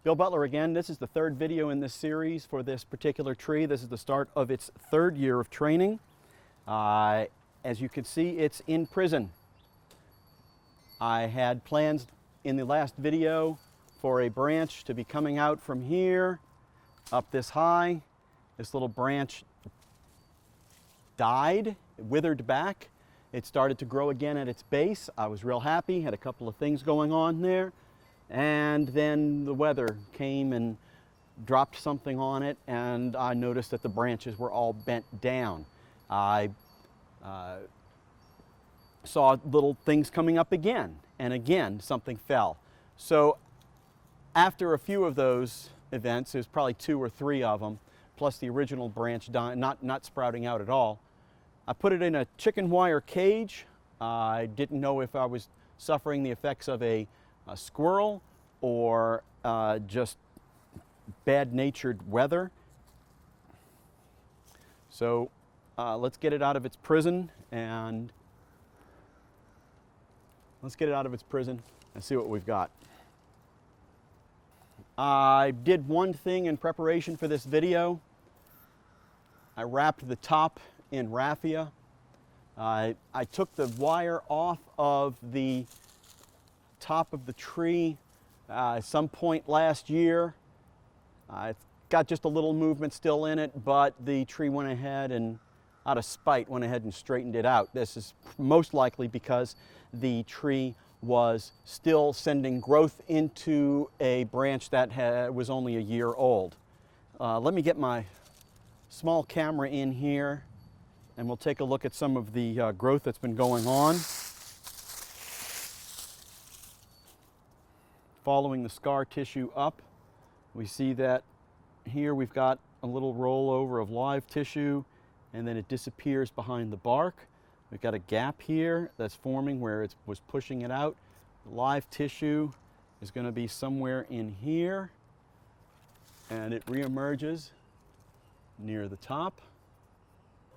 Bill Butler again. This is the third video in this series for this particular tree. This is the start of its third year of training. As you can see, it's in prison. I had plans in the last video for a branch to be coming out from here up this high. This little branch died, it withered back. It started to grow again at its base. I was real happy, had a couple of things going on there. And then the weather came and dropped something on it, and I noticed that the branches were all bent down. I saw little things coming up again, and again something fell. So after a few of those events, there's probably 2 or 3 of them, plus the original branch not sprouting out at all, I put it in a chicken wire cage. I didn't know if I was suffering the effects of a squirrel or just bad-natured weather. So let's get it out of its prison and see what we've got. I did one thing in preparation for this video. I wrapped the top in raffia. I took the wire off of the top of the tree at some point last year. It's got just a little movement still in it, but the tree went ahead and, out of spite, went ahead and straightened it out. This is most likely because the tree was still sending growth into a branch that was only a year old. Let me get my small camera in here and we'll take a look at some of the growth that's been going on. Following the scar tissue up, we see that here we've got a little rollover of live tissue, and then it disappears behind the bark. We've got a gap here that's forming where it was pushing it out. The live tissue is going to be somewhere in here, and it reemerges near the top.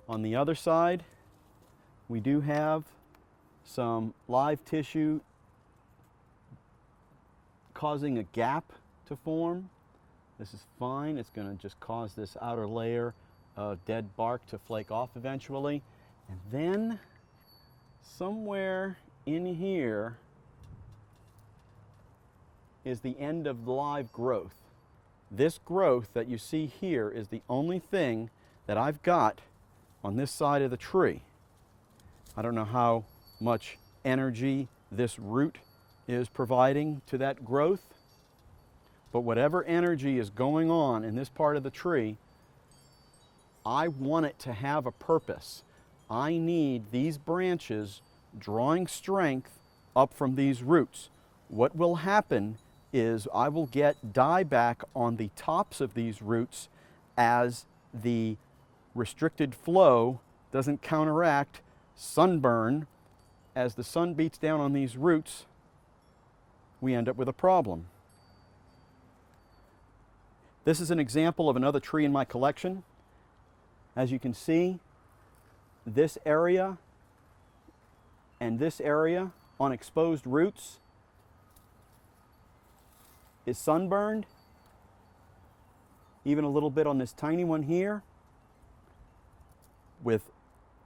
On the other side, we do have some live tissue causing a gap to form. This is fine. It's going to just cause this outer layer of dead bark to flake off eventually. And then somewhere in here is the end of the live growth. This growth that you see here is the only thing that I've got on this side of the tree. I don't know how much energy this root is providing to that growth, but whatever energy is going on in this part of the tree, I want it to have a purpose. I need these branches drawing strength up from these roots. What will happen is I will get dieback on the tops of these roots as the restricted flow doesn't counteract sunburn. As the sun beats down on these roots, we end up with a problem. This is an example of another tree in my collection. As you can see, this area and this area on exposed roots is sunburned, even a little bit on this tiny one here, with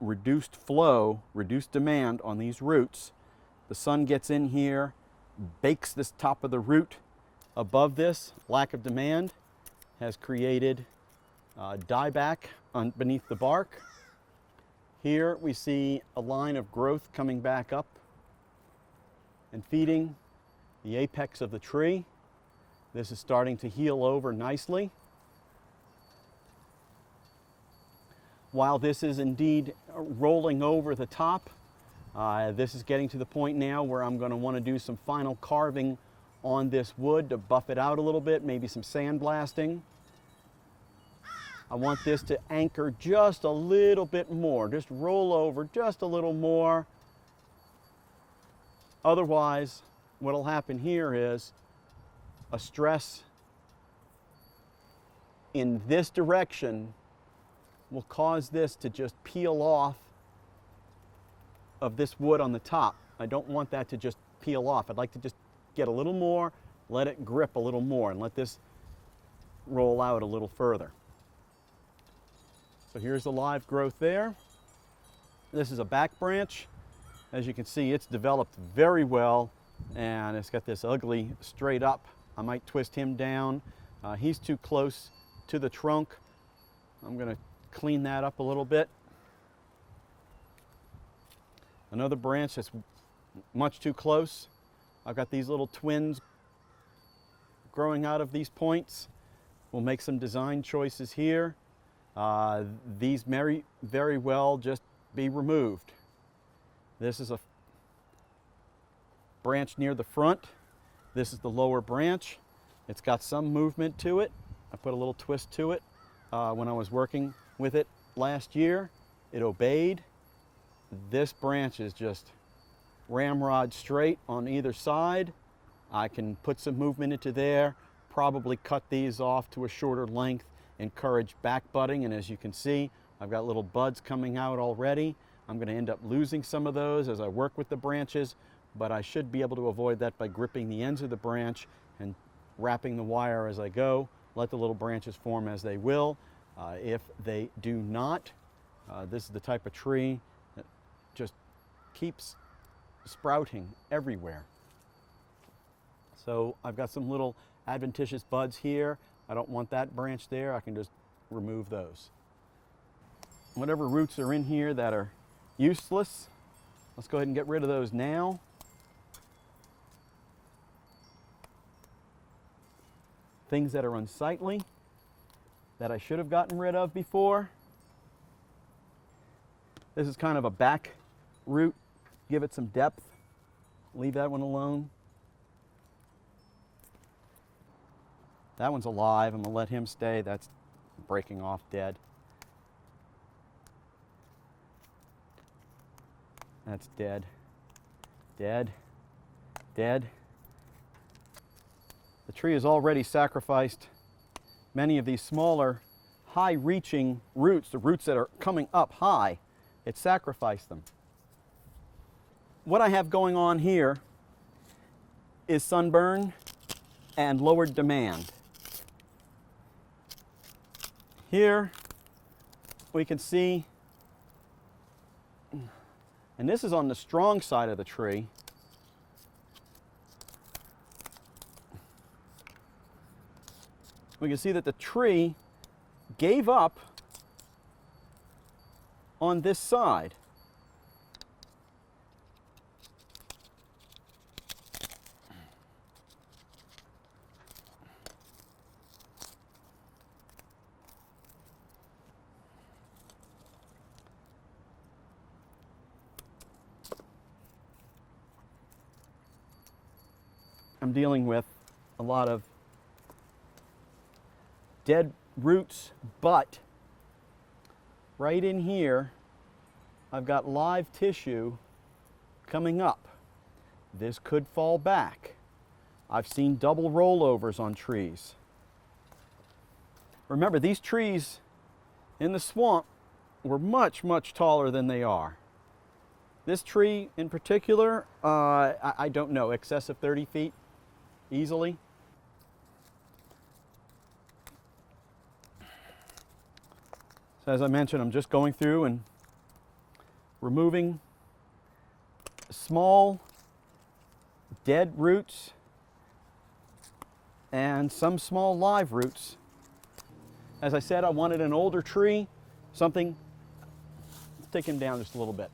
reduced flow, reduced demand on these roots. The sun gets in here, bakes this top of the root. Above this, lack of demand has created dieback beneath the bark. Here we see a line of growth coming back up and feeding the apex of the tree. This is starting to heal over nicely. While this is indeed rolling over the top, this is getting to the point now where I'm going to want to do some final carving on this wood to buff it out a little bit, maybe some sandblasting. I want this to anchor just a little bit more, just roll over just a little more. Otherwise, what will happen here is a stress in this direction will cause this to just peel off of this wood on the top. I don't want that to just peel off. I'd like to just get a little more let it grip a little more and let this roll out a little further. So here's the live growth there. This is a back branch. As you can see, it's developed very well, and it's got this ugly straight up. I might twist him down. He's too close to the trunk. I'm going to clean that up a little bit. Another branch that's much too close. I've got these little twins growing out of these points. We'll make some design choices here. These may very well just be removed. This is a branch near the front. This is the lower branch. It's got some movement to it. I put a little twist to it when I was working with it last year. It obeyed. This branch is just ramrod straight on either side. I can put some movement into there, probably cut these off to a shorter length, encourage back budding, and as you can see, I've got little buds coming out already. I'm going to end up losing some of those as I work with the branches, but I should be able to avoid that by gripping the ends of the branch and wrapping the wire as I go. Let the little branches form as they will. If they do not, this is the type of tree that just keeps sprouting everywhere. So I've got some little adventitious buds here. I don't want that branch there. I can just remove those. Whatever roots are in here that are useless, let's go ahead and get rid of those now. Things that are unsightly that I should have gotten rid of before. This is kind of a back root. Give it some depth. Leave that one alone. That one's alive. I'm going to let him stay. That's breaking off dead. That's dead. Dead. Dead. The tree has already sacrificed many of these smaller, high-reaching roots, the roots that are coming up high. It sacrificed them. What I have going on here is sunburn and lowered demand. Here we can see, and this is on the strong side of the tree, we can see that the tree gave up on this side. I'm dealing with a lot of dead roots, but right in here I've got live tissue coming up. This could fall back. I've seen double rollovers on trees. Remember, these trees in the swamp were much, much taller than they are. This tree in particular, I don't know, excess of 30 feet easily. So as I mentioned, I'm just going through and removing small dead roots and some small live roots. As I said, I wanted an older tree, something, let's take him down just a little bit.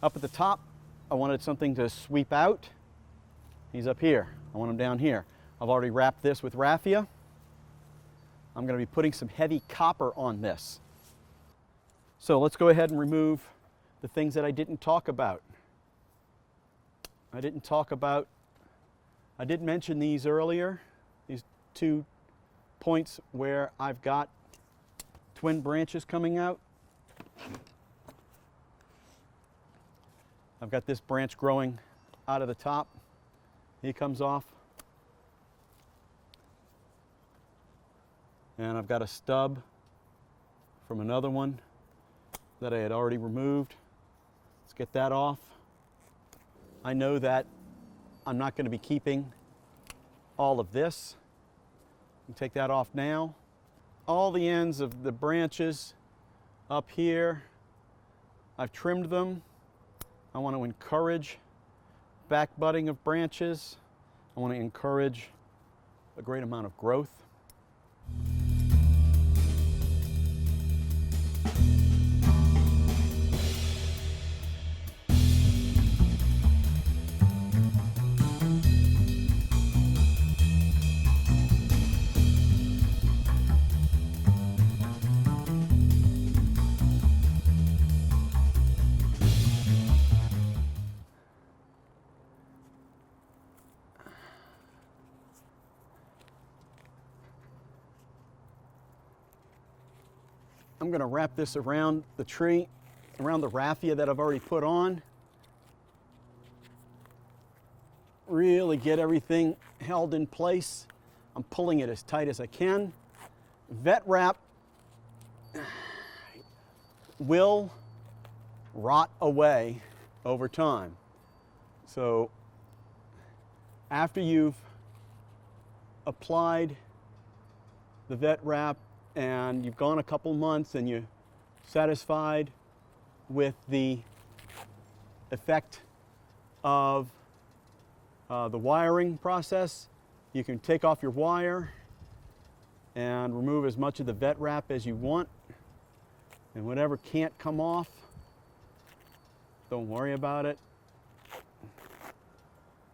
Up at the top, I wanted something to sweep out. He's up here. I want him down here. I've already wrapped this with raffia. I'm going to be putting some heavy copper on this. So let's go ahead and remove the things that I didn't talk about. I did mention these earlier, these 2 points where I've got twin branches coming out. I've got this branch growing out of the top. He comes off. And I've got a stub from another one that I had already removed. Let's get that off. I know that I'm not going to be keeping all of this. Take that off now. All the ends of the branches up here, I've trimmed them. I want to encourage back budding of branches. I want to encourage a great amount of growth. I'm going to wrap this around the tree, around the raffia that I've already put on. Really get everything held in place. I'm pulling it as tight as I can. Vet wrap will rot away over time. So after you've applied the vet wrap and you've gone a couple months and you're satisfied with the effect of the wiring process, you can take off your wire and remove as much of the vet wrap as you want. And whatever can't come off, don't worry about it.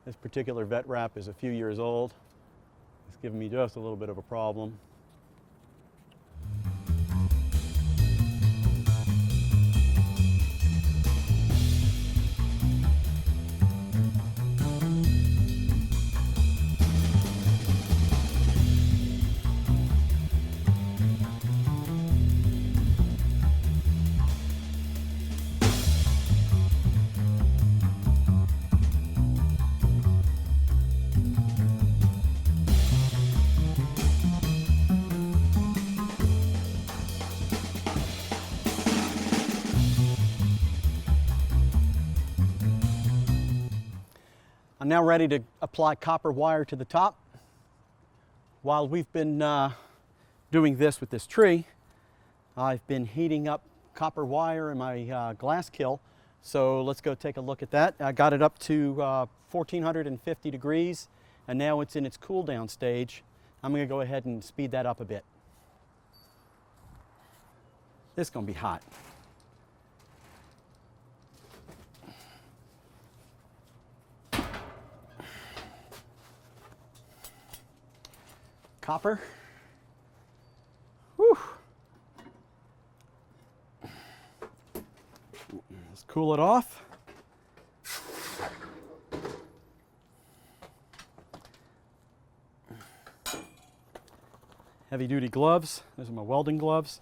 This particular vet wrap is a few years old. It's giving me just a little bit of a problem. I'm now ready to apply copper wire to the top. While we've been doing this with this tree, I've been heating up copper wire in my glass kiln. So let's go take a look at that. I got it up to 1450 degrees, and now it's in its cool down stage. I'm going to go ahead and speed that up a bit. This is going to be hot. Copper. Whew. Let's cool it off. Heavy duty gloves. Those are my welding gloves.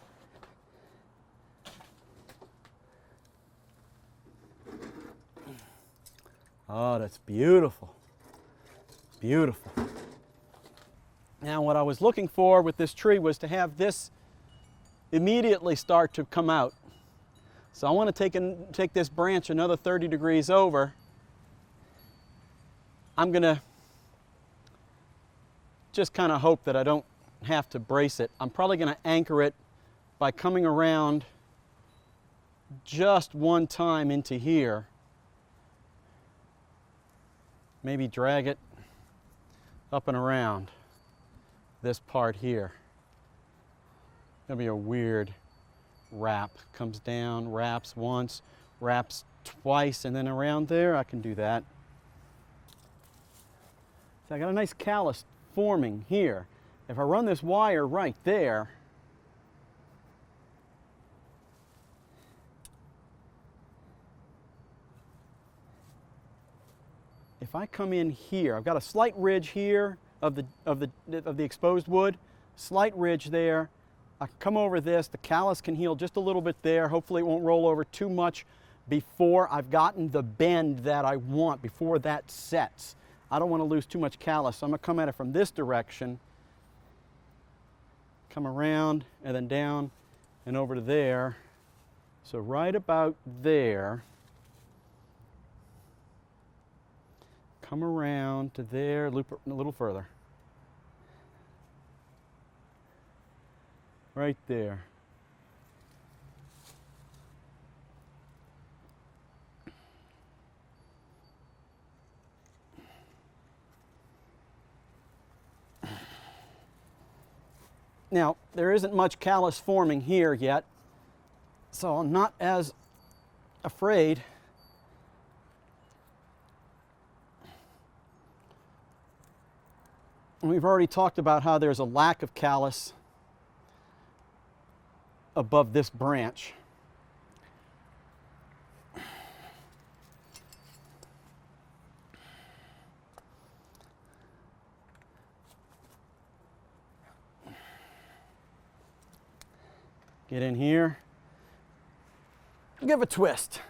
Oh, that's beautiful. Beautiful. Now what I was looking for with this tree was to have this immediately start to come out. So I want to take this branch another 30 degrees over. I'm going to just kind of hope that I don't have to brace it. I'm probably going to anchor it by coming around just one time into here. Maybe drag it up and around this part here. Gonna be a weird wrap. Comes down, wraps once, wraps twice, and then around there. I can do that. So I got a nice callus forming here. If I run this wire right there, if I come in here, I've got a slight ridge here of the exposed wood, slight ridge there. I come over this, the callus can heal just a little bit there. Hopefully it won't roll over too much before I've gotten the bend that I want, before that sets. I don't want to lose too much callus, so I'm going to come at it from this direction, come around and then down and over to there. So right about there, come around to there, loop it a little further. Right there. Now, there isn't much callus forming here yet, so I'm not as afraid. We've already talked about how there's a lack of callus above this branch. Get in here, give a twist.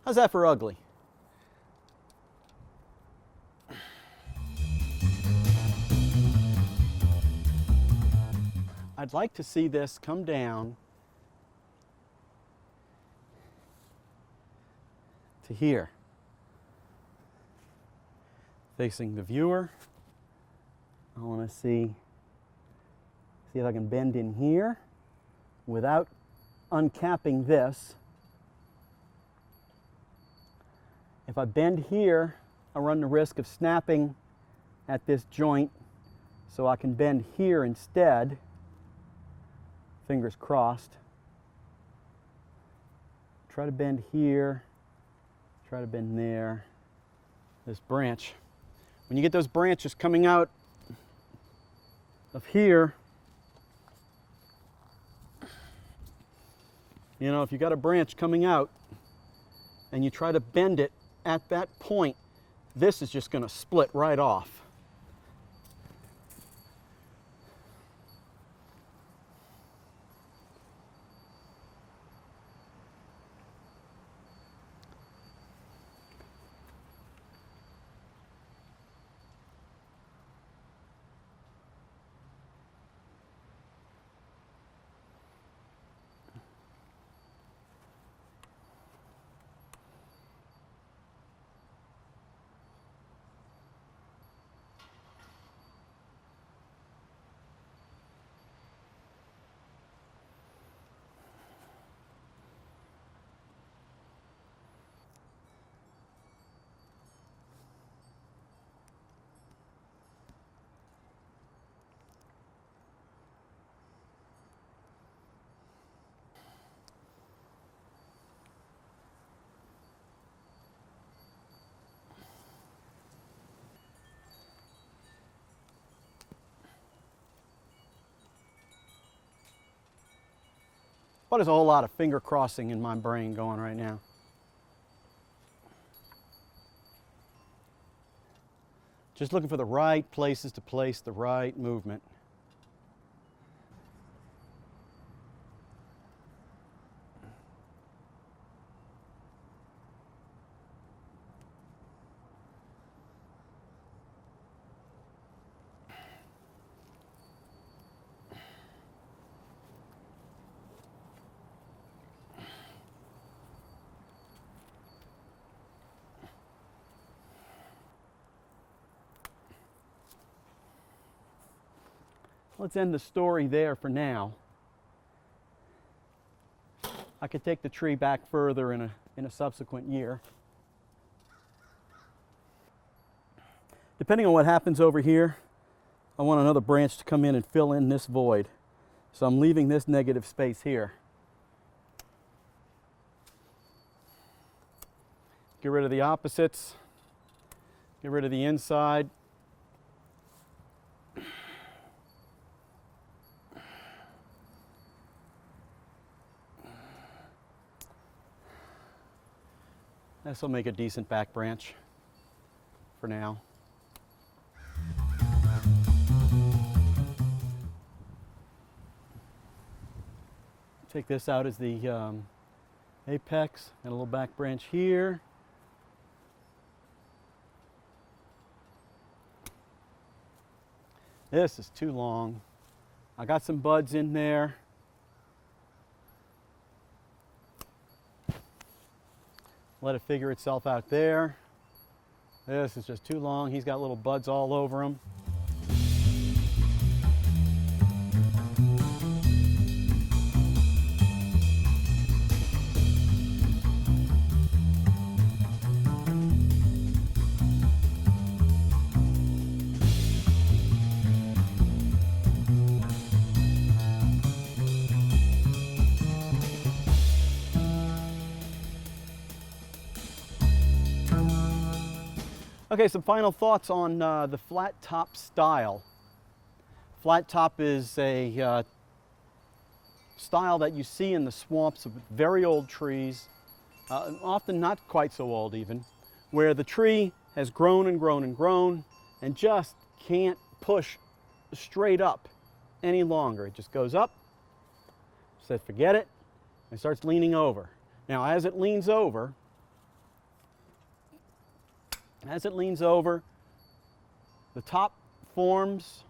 How's that for ugly? I'd like to see this come down to here, facing the viewer. I want to see if I can bend in here without uncapping this. If I bend here, I run the risk of snapping at this joint, so I can bend here instead. Fingers crossed. Try to bend here, try to bend there. This branch. When you get those branches coming out of here, you know, if you got a branch coming out and you try to bend it at that point, this is just going to split right off. But there's a whole lot of finger crossing in my brain going right now. Just looking for the right places to place the right movement. Let's end the story there for now. I could take the tree back further in a subsequent year. Depending on what happens over here, I want another branch to come in and fill in this void. So I'm leaving this negative space here. Get rid of the opposites. Get rid of the inside. This will make a decent back branch for now. Take this out as the apex and a little back branch here. This is too long. I got some buds in there. Let it figure itself out there. This is just too long. He's got little buds all over him. Okay, some final thoughts on the flat top style. Flat top is a style that you see in the swamps of very old trees, often not quite so old even, where the tree has grown and grown and grown and just can't push straight up any longer. It just goes up, says forget it, and starts leaning over. Now as it leans over, the top forms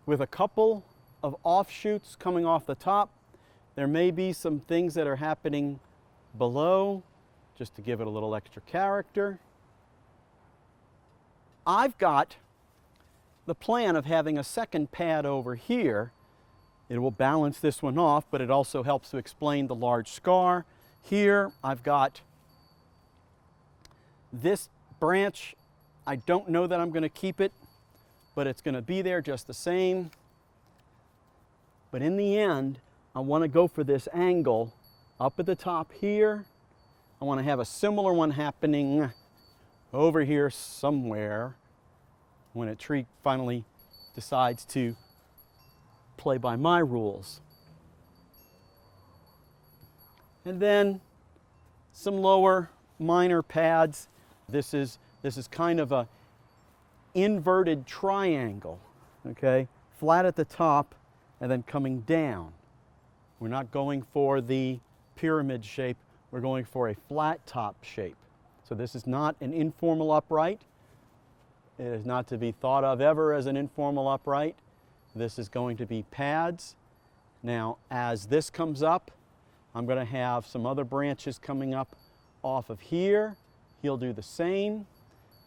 with a couple of offshoots coming off the top. There may be some things that are happening below, just to give it a little extra character. I've got the plan of having a second pad over here. It will balance this one off, but it also helps to explain the large scar. Here I've got this branch. I don't know that I'm going to keep it, but it's going to be there just the same. But in the end, I want to go for this angle up at the top here. I want to have a similar one happening over here somewhere when a tree finally decides to play by my rules. And then some lower minor pads. This is kind of a inverted triangle, okay? Flat at the top and then coming down. We're not going for the pyramid shape, we're going for a flat top shape. So this is not an informal upright. It is not to be thought of ever as an informal upright. This is going to be pads. Now, as this comes up, I'm going to have some other branches coming up off of here. He'll do the same.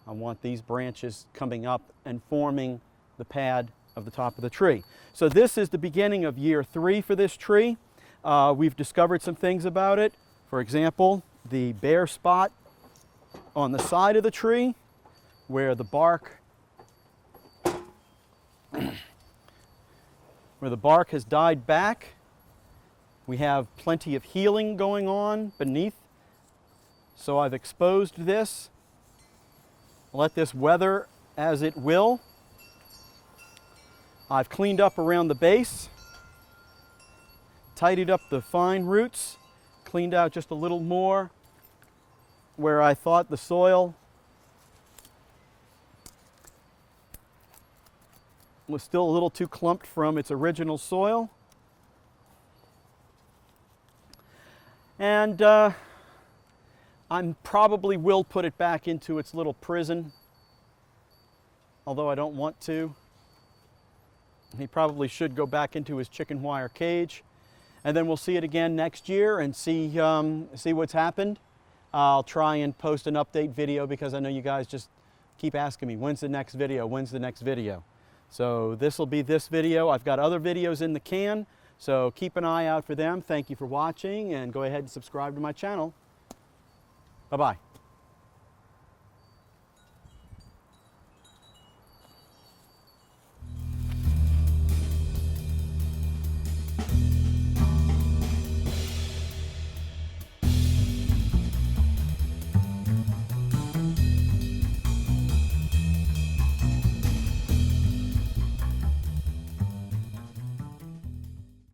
I want these branches coming up and forming the pad of the top of the tree. So this is the beginning of year 3 for this tree. We've discovered some things about it. For example, the bare spot on the side of the tree where the bark has died back. We have plenty of healing going on beneath. So I've exposed this, let this weather as it will. I've cleaned up around the base, tidied up the fine roots, cleaned out just a little more where I thought the soil was still a little too clumped from its original soil. And I probably will put it back into its little prison, although I don't want to. He probably should go back into his chicken wire cage. And then we'll see it again next year and see what's happened. I'll try and post an update video because I know you guys just keep asking me, when's the next video? When's the next video? So this will be this video. I've got other videos in the can, so keep an eye out for them. Thank you for watching, and go ahead and subscribe to my channel. Bye-bye.